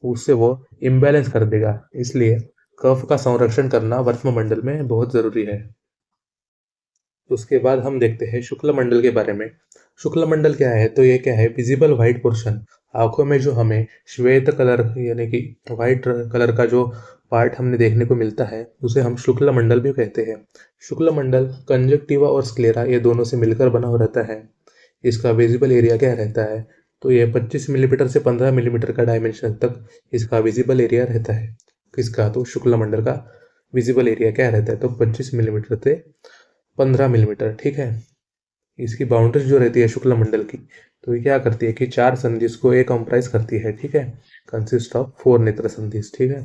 Speaker 1: उससे वो इम्बैलेंस कर देगा। इसलिए कफ का संरक्षण करना वर्त्ममंडल में बहुत जरूरी है। उसके बाद हम देखते हैं शुक्ल मंडल के बारे में। शुक्ल मंडल क्या है? तो ये क्या है? विजिबल व्हाइट पोर्शन, आंखों में जो हमें श्वेत कलर यानी कि व्हाइट कलर का जो पार्ट हमने देखने को मिलता है उसे हम शुक्ल मंडल भी कहते हैं। शुक्ल मंडल कंजक्टिवा और स्क्लेरा ये दोनों से मिलकर बना हुआ रहता है। इसका विजिबल एरिया क्या रहता है? तो ये 25 मिलीमीटर से 15 मिलीमीटर का डायमेंशन तक इसका विजिबल एरिया रहता है। किसका? तो शुक्ल मंडल का विजिबल एरिया क्या रहता है? तो 25 मिलीमीटर से 15 मिलीमीटर, ठीक है। इसकी बाउंड्रीज जो रहती है शुक्ल मंडल की, तो ये क्या करती है कि 4 संधिस को ये कंप्राइज करती है, ठीक है। कंसिस्ट ऑफ 4 नेत्र संधिस, ठीक है।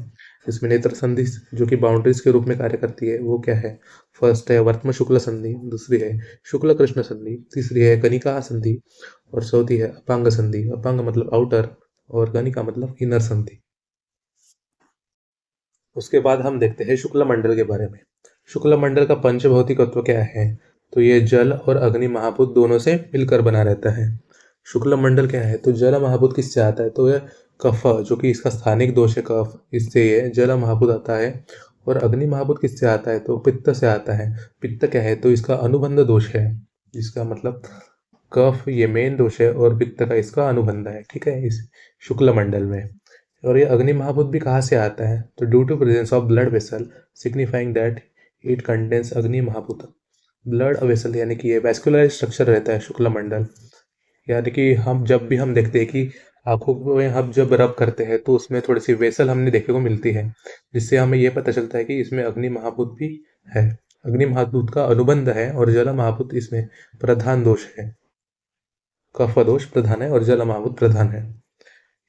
Speaker 1: इसमें नेत्र संधिस जो कि बाउंड्रीज के रूप में कार्य करती है वो क्या है? फर्स्ट है वर्त्म शुक्ल संधि, दूसरी है शुक्ल कृष्ण संधि, तीसरी है गणिका संधि, और चौथी है अपांग संधि। अपांग मतलब आउटर और गणिका मतलब इनर संधि। उसके बाद हम देखते हैं शुक्ल मंडल के बारे में। शुक्ल मंडल का पंचभौतिक तत्व क्या है? तो ये जल और अग्नि महाभूत दोनों से मिलकर बना रहता है। शुक्ल मंडल क्या है? तो जल महाभूत किससे आता है? तो यह कफ, जो कि इसका स्थानिक दोष है कफ, इससे ये जल महाभूत आता है। और अग्नि महाभूत किससे आता है? तो पित्त से आता है। पित्त क्या है? तो इसका अनुबंध दोष है। इसका मतलब कफ ये मेन दोष है और पित्त का इसका अनुबंध है, ठीक है, इस शुक्ल मंडल में। और ये अग्नि महाभूत भी कहाँ से आता है? तो due to presence of blood vessel signifying that it contains agni mahabhuta. Blood vessel यानी कि ये वैस्कुलर स्ट्रक्चर रहता है शुक्ल मंडल, यानी कि हम जब भी हम देखते हैं कि आंखों में हम जब रब करते हैं तो उसमें थोड़ी सी वेसल हमने देखने को मिलती है, जिससे हमें ये पता चलता है कि इसमें अग्नि महाभूत भी है। अग्नि महाभूत का अनुबंध है और जल महाभूत इसमें प्रधान दोष है। कफ दोष प्रधान है और जल महाभूत प्रधान है।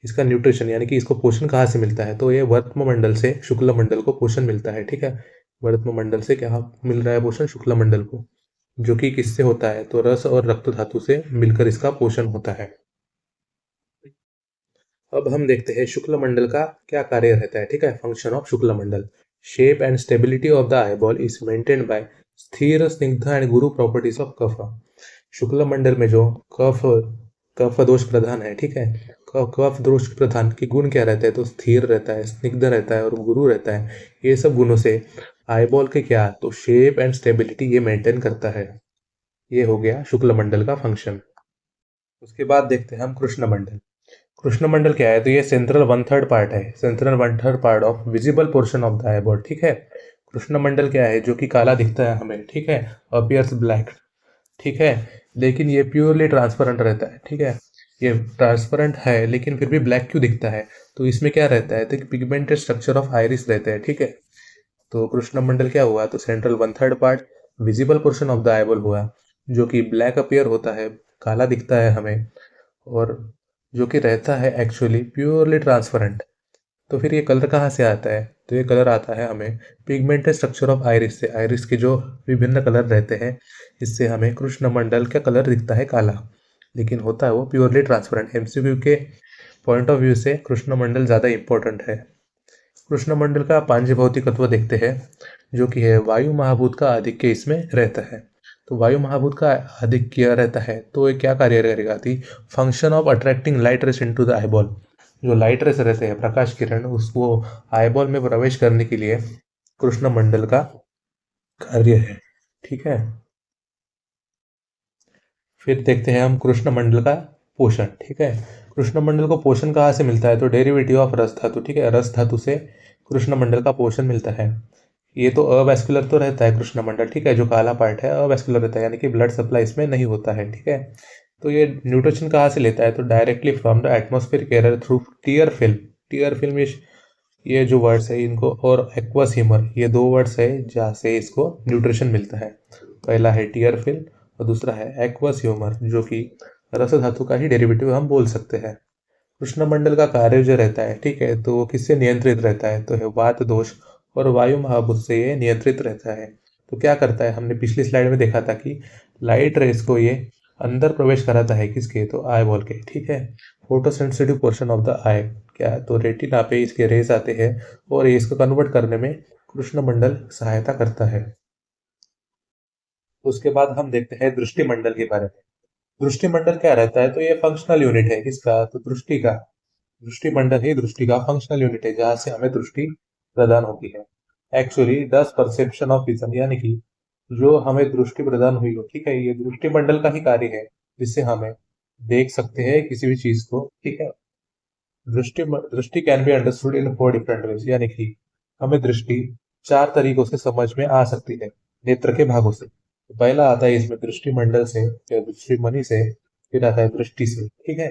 Speaker 1: इसका न्यूट्रिशन यानी कि इसको पोषण कहाँ से मिलता है? तो ये वर्त्म मंडल से शुक्ल मंडल को पोषण मिलता है, ठीक है। वर्त्म मंडल से क्या मिल रहा है पोषण? शुक्ल मंडल को, जो कि किससे होता है? तो रस और रक्त धातु से मिलकर इसका पोषण होता है। अब हम देखते हैं शुक्ल मंडल का क्या कार्य रहता है, ठीक है। Function of Shukla Mandal. Shape and stability of the eyeball is maintained by स्थिर स्निग्ध and Guru properties of cough. शुक्ल मंडल में जो कफ कफ दोष प्रधान है, ठीक है। कफ दोष प्रधान के गुण क्या रहते हैं? तो स्थिर रहता है, स्निग्ध रहता है और गुरु रहता है। ये सब गुणों से आईबॉल के क्या? तो शेप एंड स्टेबिलिटी ये मेंटेन करता है। ये हो गया शुक्ल मंडल का फंक्शन। उसके बाद देखते हैं हम कृष्ण मंडल। कृष्ण मंडल क्या है? तो ये सेंट्रल 1/3 पार्ट है, central 1/3 part of visible portion of the eyeball, ठीक है। कृष्ण मंडल क्या है? जो कि काला दिखता है हमें, ठीक है, अपीयर्स ब्लैक, ठीक है, लेकिन ये प्योरली ट्रांसपेरेंट रहता है, ठीक है। ये ट्रांसपेरेंट है लेकिन फिर भी ब्लैक क्यों दिखता है? तो इसमें क्या रहता है? तो पिगमेंटेड स्ट्रक्चर ऑफ आइरिस रहता है, ठीक है। तो कृष्ण मंडल क्या हुआ? तो central 1/3 part visible portion of the eyeball हुआ, जो कि ब्लैक अपीयर होता है, काला दिखता है हमें, और जो कि रहता है एक्चुअली प्योरली ट्रांसपेरेंट। तो फिर ये कलर कहाँ से आता है? तो ये कलर आता है हमें पिगमेंटेड स्ट्रक्चर ऑफ आइरिस से। आइरिस के जो विभिन्न कलर रहते हैं इससे हमें कृष्ण मंडल का कलर दिखता है काला, लेकिन होता है वो प्योरली ट्रांसपेरेंट। एमसीक्यू के पॉइंट ऑफ व्यू से कृष्ण मंडल ज़्यादा इंपॉर्टेंट है। कृष्ण मंडल का पांचभौतिक तत्व देखते हैं, जो कि है वायु महाभूत का आधिक्य इसमें रहता है। तो वायु महाभूत का आधिक्य रहता है तो ये क्या कार्य करेगा थी? Function of attracting light rays into the eyeball. जो लाइट रेस रहते हैं, प्रकाश किरण, उसको आईबॉल में प्रवेश करने के लिए कृष्ण मंडल का कार्य है, ठीक है। फिर देखते हैं हम कृष्ण मंडल का पोषण, ठीक है। कृष्ण मंडल को पोषण कहाँ से मिलता है? तो डेरिवेटिव ऑफ रस धातु, ठीक है, रस धातु से कृष्ण मंडल का पोषण मिलता है। ये तो अवैस्कुलर तो रहता है कृष्ण मंडल, ठीक है, जो काला पार्ट है अवैस्कुलर रहता है, यानी कि ब्लड सप्लाई इसमें नहीं होता है, ठीक है। तो ये न्यूट्रिशन कहाँ से लेता है? तो directly from the atmospheric air through tier film. Tier film ये जो वर्ड्स है इनको, और एक्वस ह्यूमर, ये दो वर्ड्स है जहाँ से इसको न्यूट्रिशन मिलता है। पहला है टीयर फिल्म और दूसरा है एक्वस ह्यूमर, जो कि रस धातु का ही डेरिवेटिव हम बोल सकते हैं। कृष्ण मंडल का कार्य जो रहता है, ठीक है, तो वो किससे नियंत्रित रहता है? तो है वात दोष और वायु महाभूत से ये नियंत्रित रहता है। तो क्या करता है, हमने पिछली स्लाइड में देखा था कि लाइट रेस को ये अंदर प्रवेश कराता है, किसके? तो आई बॉल के, ठीक है, photo sensitive portion of the eye. क्या? तो रेटिना पे इसके रेस आते हैं और ये इसको कन्वर्ट करने में कृष्ण मंडल सहायता करता है। उसके बाद हम देखते हैं दृष्टि मंडल के बारे में। दृष्टि मंडल क्या रहता है? तो ये फंक्शनल यूनिट है, किसका? तो दृष्टि का। दृष्टि मंडल ही दृष्टि का फंक्शनल यूनिट है, जहां से हमें दृष्टि प्रदान होती है। Actually does perception of vision, यानी कि जो हमें दृष्टि प्रदान हुई हो, ठीक है, ये दृष्टि मंडल का ही कार्य है, जिससे हमें देख सकते हैं किसी भी चीज को, ठीक है। दृष्टि can be understood in 4 different ways, यानी कि हमें दृष्टि 4 तरीकों से समझ में आ सकती है नेत्र के भागों से। तो पहला आता है इसमें दृष्टि मंडल से, या दृष्टि मणि से, फिर आता है दृष्टि से, ठीक है,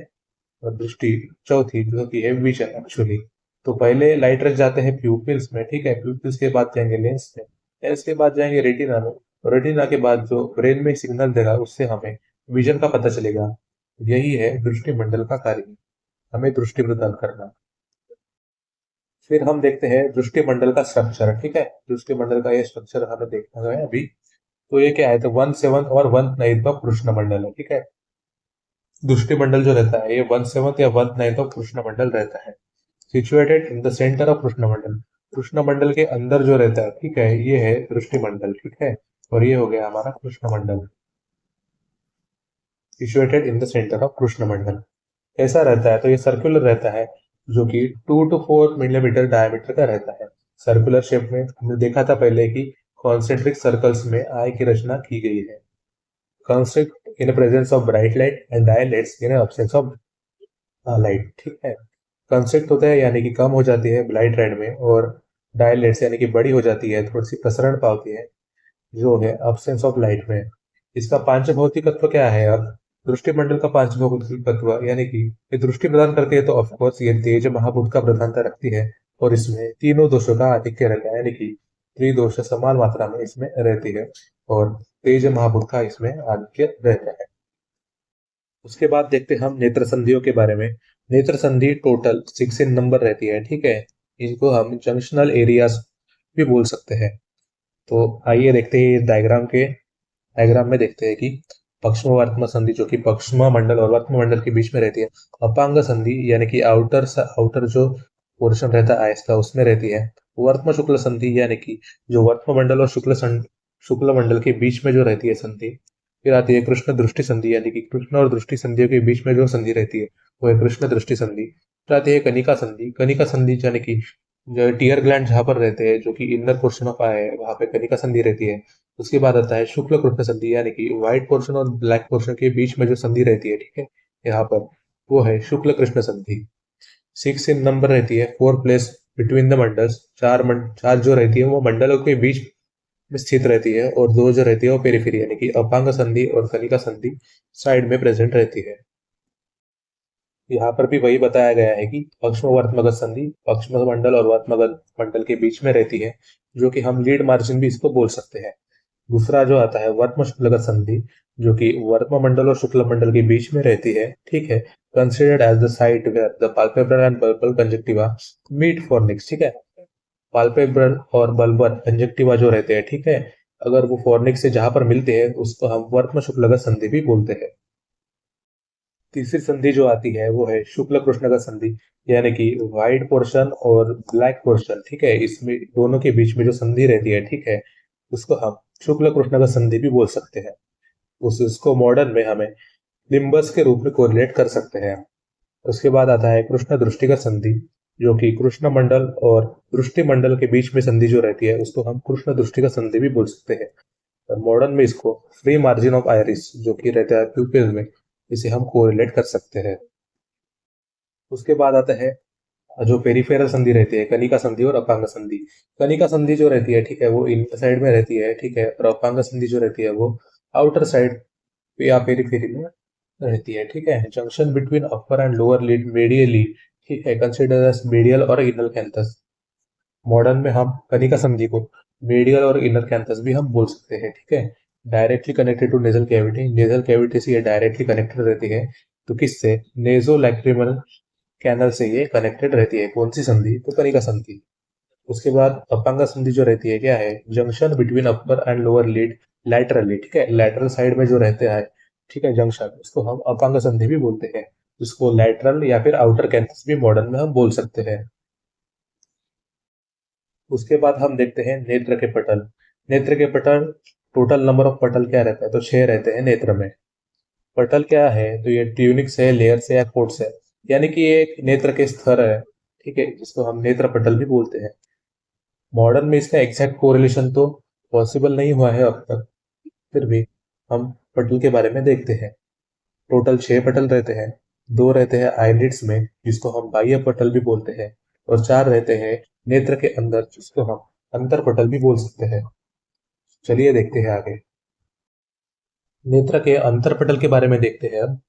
Speaker 1: और दृष्टि चौथी जो कि है विजन एक्चुअली। तो पहले लाइट रख जाते हैं प्यूपिल्स में, ठीक है, प्यूपिल्स के बाद जाएंगे लेंस में, लेंस के बाद जाएंगे रेटिना में, और रेटिना के बाद जो ब्रेन में सिग्नल देगा उससे हमें विजन का पता चलेगा। यही है दृष्टि मंडल का कार्य, हमें दृष्टि प्रदान करना। फिर हम देखते हैं दृष्टि मंडल का स्ट्रक्चर, ठीक है, दृष्टि मंडल का ये स्ट्रक्चर हमें देखना है अभी। तो ये क्या है? तो 1/7 और 1/9 ऑफ कृष्ण मंडल है, ठीक है। दृष्टि मंडल जो रहता है ये 1/7 या 1/9 ऑफ कृष्ण मंडल रहता है। Situated in the centre of krishna mandal, कृष्ण मंडल के अंदर जो रहता है, ठीक है, ये है दृष्टि मंडल, ठीक है, और ये हो गया हमारा कृष्ण मंडल, situated in the centre of krishna mandal. कैसा रहता है? तो ये सर्कुलर रहता है, जो कि 2 to 4 मिलीमीटर डायमीटर का रहता है। सर्कुलर शेप में हमने देखा था पहले कि कॉन्सेंट्रिक सर्कल्स में आई की रचना की गई है। Constrict in presence of bright light and dilates in absence of light, ठीक है। कंस्ट्रिक्ट होता है यानी कि कम हो जाती है ब्राइट लाइट में, और डायलेट्स यानी कि बड़ी हो जाती है, थोड़ी सी प्रसरण पाती है, जो है एब्सेंस ऑफ लाइट में। इसका पांचभौतिक तत्व क्या है? अब दृष्टि मंडल का पांचभौतिक तत्व, यानी कि ये दृष्टि प्रदान करती है, तो ऑफकोर्स ये तेज महाभूत का प्रधानता रखती है, और इसमें तीनों दोषों का आधिक्य रहता है, यानी कि त्रिदोष समान मात्रा में इसमें रहती है, और तेज महाभूत का इसमें आधिक्य रहता है। उसके बाद देखते हैं हम नेत्र संधियों के बारे में। नेत्र संधि टोटल 6 इन नंबर रहती है, ठीक है, इनको हम जंक्शनल एरियाज भी बोल सकते हैं। तो आइए देखते हैं डायग्राम में देखते हैं कि पश्चिम वर्त्म संधि, जो कि पश्चिम मंडल और वर्त्म मंडल के बीच में रहती है। अपांग संधि यानी कि आउटर जो पोर्शन रहता है आयस का, उसमें रहती है। वर्त्म शुक्ल संधि यानी कि जो वर्त्म मंडल और शुक्ल मंडल के बीच में जो रहती है संधि। फिर आती है कृष्ण दृष्टि संधि, यानी कि कृष्ण और दृष्टि संधियों के बीच में जो संधि रहती है वो है कृष्ण दृष्टि संधि। फिर आती है कनिका संधि। कनिका संधि यानी कि जो टीयर ग्लैंड जहाँ पर रहते हैं, जो कि इनर पोर्शन ऑफ आई है, वहां पे कनिका संधि रहती है। उसके बाद आता है शुक्ल कृष्ण संधि, यानी कि व्हाइट पोर्शन और ब्लैक पोर्शन के बीच में जो संधि रहती है, ठीक है, यहाँ पर वो है शुक्ल कृष्ण संधि। 6 इन नंबर रहती है। 4 प्लेस बिटवीन द मंडल्स, चार जो रहती है वो मंडलों के बीच में स्थित रहती है, और दो जो रहती है वो पेरिफेरी यानी कि अपांग संधि और कनिका संधि साइड में प्रेजेंट रहती है। यहाँ पर भी वही बताया गया है कि पश्चिम वर्त्मगत संधि पश्चिम मंडल और वर्त्मगत मंडल के बीच में रहती है, जो कि हम लीड मार्जिन भी इसको बोल सकते हैं। दूसरा जो आता है वर्त्म शुक्लगत संधि, जो कि वर्त्म मंडल और शुक्ल मंडल के बीच में रहती है, ठीक है, considered as the site where the palpebral and bulbar conjunctiva meet fornix, ठीक है। पाल्पेब्रल और बल्बर कंजक्टिवा जो रहते हैं, ठीक है, अगर वो फॉर्निक्स से जहां पर मिलते हैं उसको हम वर्त्म शुक्लगत संधि भी बोलते हैं। तीसरी संधि जो आती है वो है शुक्ल कृष्णगत संधि, यानी कि व्हाइट पोर्शन और ब्लैक पोर्शन, ठीक है, इसमें दोनों के बीच में जो संधि रहती है, ठीक है, उसको हम शुक्ल कृष्णगत संधि भी बोल सकते हैं। उसको मॉडर्न में हमें लिम्बस के रूप में कोरिलेट कर सकते हैं। उसके बाद आता है कृष्ण दृष्टिगत संधि, जो कि कृष्ण मंडल और दृष्टि मंडल के बीच में संधि जो रहती है उसको हम कृष्ण दृष्टिगत संधि भी बोल सकते हैं। और मॉडर्न में इसको फ्री मार्जिन ऑफ आयरिस जो कि रहता है प्यूपिल में, इसे हम कोरिलेट कर सकते हैं। उसके बाद आता है जो पेरिफेरल संधि रहती है, कनिका संधि और अपांग संधि। कनिका संधि जो रहती है, ठीक है, वो इनर साइड में रहती है, ठीक है, और अपांग संधि जो रहती है वो आउटर साइड या पेरिफेरी में रहती है, ठीक है। Junction between upper and lower lid medially, ठीक है, कंसिडर एज मेडियल और इनर कैंथस। मॉडर्न में हम कनिका संधि को मेडियल और इनर कैंथस भी हम बोल सकते हैं, ठीक है। Directly connected to nasal cavity, nasal cavity से ये डायरेक्टली कनेक्टेड रहती है। तो किससे? नेजो लैक्रिमल कैनल से ये कनेक्टेड रहती है। कौन सी संधि? तो कनिका संधि। उसके बाद अपांग संधि जो रहती है क्या है? Junction between upper and lower lead laterally, ठीक है, लैटरल साइड में जो रहते हैं, ठीक है, जंक्शन, उसको हम अपांग संधि भी बोलते हैं। उसको लैटरल या फिर आउटर कैंथस भी मॉडर्न में हम बोल सकते हैं। उसके बाद हम देखते हैं नेत्र के पटल। नेत्र के पटल, टोटल नंबर ऑफ पटल क्या रहता है? तो 6 रहते हैं नेत्र में। पटल क्या है? तो ये ट्यूनिक्स है, लेयर्स है या कोट्स है, यानी कि ये एक नेत्र के स्तर है, ठीक है, जिसको हम नेत्र पटल भी बोलते हैं। मॉडर्न में इसका एग्जैक्ट कोरिलेशन तो पॉसिबल नहीं हुआ है अब तक, फिर भी हम पटल के बारे में देखते हैं। टोटल 6 पटल रहते हैं। 2 रहते हैं आईलिड्स में, जिसको हम बाह्य पटल भी बोलते हैं, और 4 रहते हैं नेत्र के अंदर, जिसको हम अंतर पटल भी बोल सकते हैं। चलिए देखते हैं आगे। नेत्र के अंतर पटल के बारे में देखते हैं अब।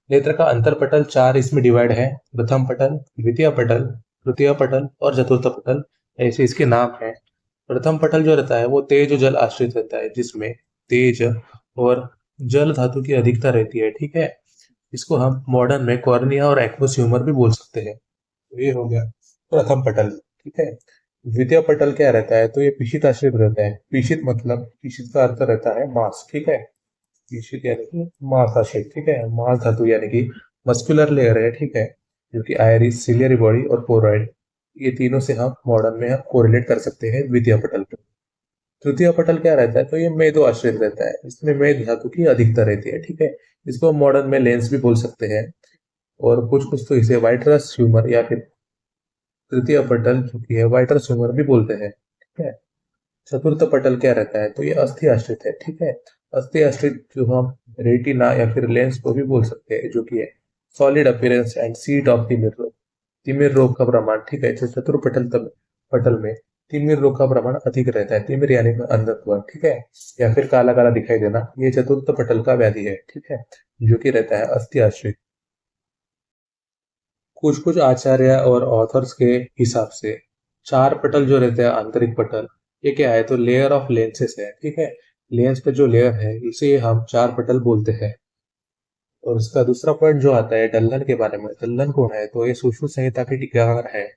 Speaker 1: नेत्र का अंतर पटल 4 इसमें डिवाइड है। प्रथम पटल, द्वितीय पटल, तृतीय पटल और चतुर्थ पटल, ऐसे इसके नाम है। प्रथम पटल जो रहता है वो तेज जल आश्रित रहता है, जिसमें तेज और जल धातु की अधिकता रहती है, ठीक है। इसको हम मॉडर्न में कॉर्निया और एक्वस ह्यूमर भी बोल सकते हैं। तो ये हो गया प्रथम पटल, ठीक है। द्वितीय पटल क्या रहता है? तो ये पीषित आश्रित रहता है। पीषित मतलब, पीषित का अर्थ रहता है मांस, ठीक है। पीषित यानी कि मांस आश्रित, ठीक है, मांस धातु यानी कि मस्कुलर लेयर है, ठीक है, जो कि आयरिस, सिलियरी बॉडी और पोरॉइड, ये तीनों से हम मॉडर्न में हम कोरिलेट कर सकते हैं द्वितीय पटल पे। तृतीय पटल क्या रहता है? तो ये मेदो आश्रित रहता है। इसमें मेद धातु की अधिकता रहती है, ठीक है। इसको हम मॉडर्न में लेंस भी बोल सकते हैं, और कुछ कुछ तो इसे वाइट्रस ह्यूमर या फिर तृतीय पटल जो कि है वाइट्रस ह्यूमर भी बोलते हैं, ठीक है। चतुर्थ पटल क्या रहता है? तो ये अस्थि आश्रित है, ठीक है। अस्थि आश्रित जो हम रेटिना या फिर लेंस को भी बोल सकते हैं, जो कि है solid appearance and seat of timir rog. तिमिर रोग का प्रमाण, ठीक है, चतुर्पटल पटल में तिमिर रोग का प्रमाण अधिक रहता है। तिमिर यानी कि अंधत्व, ठीक है, या फिर काला काला दिखाई देना, ये चतुर्थ पटल का व्याधि है, ठीक है, जो कि रहता है अस्थि आश्रित। कुछ कुछ आचार्य और ऑथर्स के हिसाब से 4 पटल जो रहते हैं आंतरिक पटल, ये क्या है? तो लेयर ऑफ लेंसेस है, ठीक है। लेंस पे जो लेयर है इसे हम 4 पटल बोलते हैं। और उसका दूसरा पॉइंट जो आता है डल्लन के बारे में। डल्लन कौन है? तो ये सुश्रुत संहिता के टीकाकार है,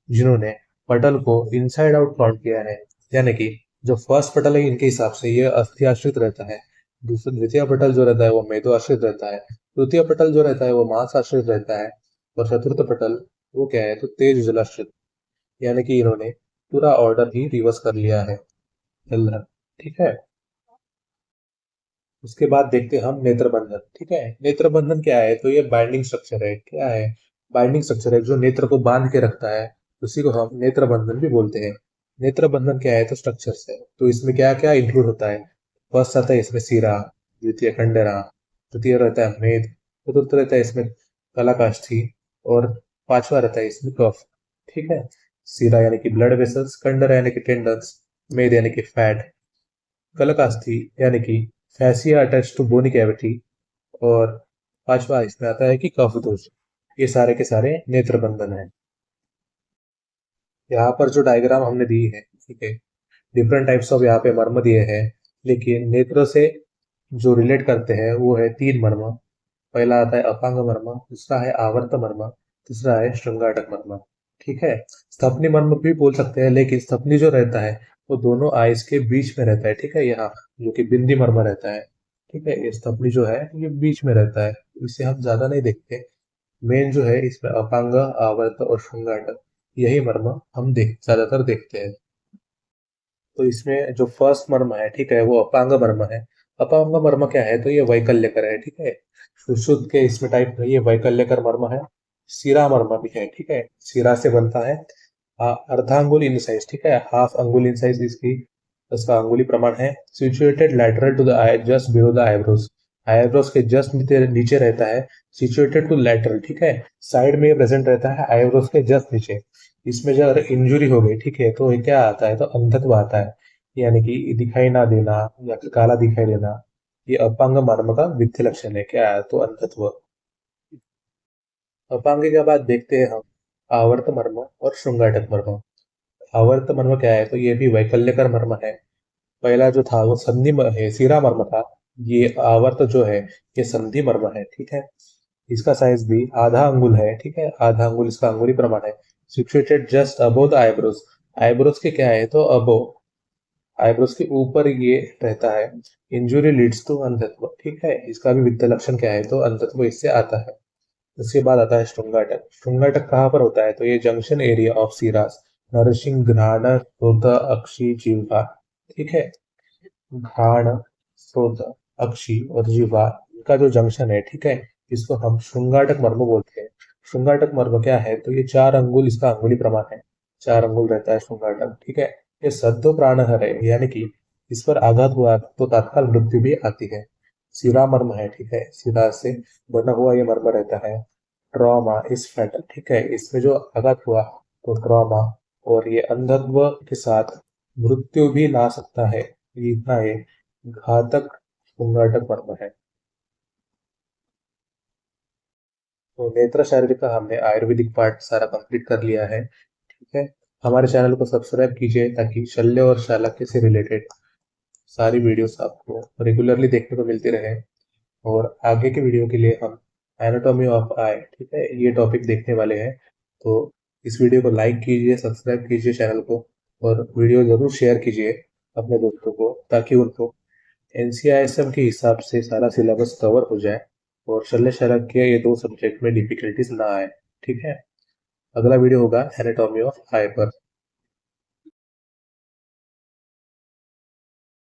Speaker 1: जिन्होंने पटल को इनसाइड आउट काउंट किया है। यानी कि जो फर्स्ट पटल है इनके हिसाब से ये अस्थि आश्रित रहता है। दूसरा, द्वितीय पटल जो रहता है वो मेदो आश्रित रहता है। तृतीय पटल जो रहता है वो मांस आश्रित रहता है। और चतुर्थ पटल वो क्या है? तो तेज जलाश्रित। यानी कि इन्होंने पूरा ऑर्डर ही रिवर्स कर लिया है, डल्लन, ठीक है। उसके बाद देखते हैं हम नेत्र बंधन, ठीक है। नेत्र बंधन क्या है? तो ये बाइंडिंग स्ट्रक्चर है। क्या है? बाइंडिंग स्ट्रक्चर है जो नेत्र को बांध के रखता है, उसी को हम नेत्र बंधन भी बोलते हैं। नेत्र बंधन क्या है? तो स्ट्रक्चर्स है। तो इसमें क्या क्या इंक्लूड होता है? फर्स्ट आता है इसमें सीरा, द्वितीय कंडरा, तृतीय रहता है मेद, चतुर्थ रहता है इसमें कलाकाष्ठी, और पांचवा रहता है इसमें कफ, ठीक है। सीरा यानी कि ब्लड वेसल्स, कंडरा यानी कि टेंडन्स, मेद यानी कि फैट, कलकास्थी यानी कि fascia attach to bony cavity, और पांचवा इसमें आता है कि कफ दोष। ये सारे के सारे नेत्र बंधन है। यहाँ पर जो डायग्राम हमने दी है, ठीक है, डिफरेंट टाइप्स ऑफ यहाँ पे मर्म दिए हैं, लेकिन नेत्र से जो रिलेट करते हैं वो है 3 मर्म। पहला आता है अपांग मर्म, दूसरा है आवर्त मर्म, तीसरा है श्रृंगाटक मर्म, ठीक है। स्थपनी मर्म भी बोल सकते हैं, लेकिन स्थपनी जो रहता है वो दोनों आइज के बीच में रहता है, ठीक है, यहाँ जो कि बिंदी मर्म रहता है, ठीक है। ये स्थपनी जो है ये बीच में रहता है, इसे हम ज्यादा नहीं देखते। मेन जो है इसमें अपांग, आवर्त और श्रृंगाटक, यही मर्म हम ज्यादातर देखते हैं। तो इसमें जो फर्स्ट मर्म है, ठीक है, वो अपांग मर्म है। अपांग मर्म क्या है? तो ये वैकल्यकर है, ठीक है। सुश्रुत के इसमें टाइप नहीं, ये वैकल्यकर मर्म है। सीरा मर्म भी है, ठीक है, सीरा से बनता है। अर्धांगुल इन साइज, ठीक है, हाफ अंगुल इन साइज इसकी, इसका अंगुली प्रमाण है। Situated lateral to the eye, just below the eyebrows, eyebrows के जस्ट नीचे नीचे रहता है सिचुएटेड टू लैटरल, ठीक है, साइड में प्रेजेंट रहता है आईब्रोज के जस्ट नीचे। इसमें जो अगर इंजुरी हो गई, ठीक है, तो ये क्या आता है, तो अंधत्व आता है, यानी कि दिखाई ना देना या फिर काला दिखाई देना। ये अपांग मर्म का वित्तीय लक्षण है, क्या है, तो अंधत्व। अपांग के बाद देखते हैं हम आवर्त मर्म और श्रृंगाटक मर्म। आवर्त मर्म क्या है, तो ये भी वैकल्यकर मर्म है। पहला जो था वो संधि है, सिरा मर्म था। ये आवर्त जो है ये संधि मर्म है, ठीक है। इसका साइज भी आधा अंगुल है, ठीक है, आधा अंगुल इसका अंगुली प्रमाण है। Situated just above the eyebrows. Eyebrows के क्या है, तो अबोव, आईब्रोज के ऊपर ये रहता है। इंजुरी लीड्स टू अंधत्व, ठीक है, इसका भी वित्त लक्षण क्या है, तो अंधत्व इससे आता है। उसके बाद आता है श्रृंगाटक। श्रृंगाटक कहाँ पर होता है, तो ये जंक्शन एरिया ऑफ सीरास नरिशिंग घ्राण स्रोत अक्षी जीवा, ठीक है। घ्राण, स्रोत, अक्षी और जीवा का जो जंक्शन है, ठीक है, इसको हम श्रृंगाटक मर्म बोलते हैं। श्रृंगाटक मर्म क्या है, तो ये 4 अंगुल इसका अंगुली प्रमाण है। 4 अंगुल रहता है श्रृंगाटक, ठीक है। ये सद्दो प्राणहर है, यानी कि इस पर आघात हुआ तो तत्काल मृत्यु भी आती है। सिरा मर्म है, ठीक है, सिरा से बना हुआ ये मर्म रहता है। ट्रॉमा इस फैटल, ठीक है, इसमें जो आघात हुआ तो ट्रॉमा, और ये अंधत्व के साथ मृत्यु भी ला सकता है। ये इतना ये घातक श्रृंगाटक मर्म है। तो नेत्र शारीरिक का हमने आयुर्वेदिक पार्ट सारा कंप्लीट कर लिया है, ठीक है। हमारे चैनल को सब्सक्राइब कीजिए ताकि शल्य और शालक्य से रिलेटेड सारी वीडियोस आपको रेगुलरली देखने को मिलती रहे। और आगे के वीडियो के लिए हम एनाटॉमी ऑफ आई, ठीक है, ये टॉपिक देखने वाले हैं। तो इस वीडियो को लाइक कीजिए, सब्सक्राइब कीजिए चैनल को, और वीडियो जरूर शेयर कीजिए अपने दोस्तों को, ताकि उनको एनसीआईएसएम के हिसाब से सारा सिलेबस कवर हो जाए और शल्य शालक्य ये 2 सब्जेक्ट में डिफिकल्टीज ना आए, ठीक है। अगला वीडियो होगा एनाटॉमी ऑफ आई पर।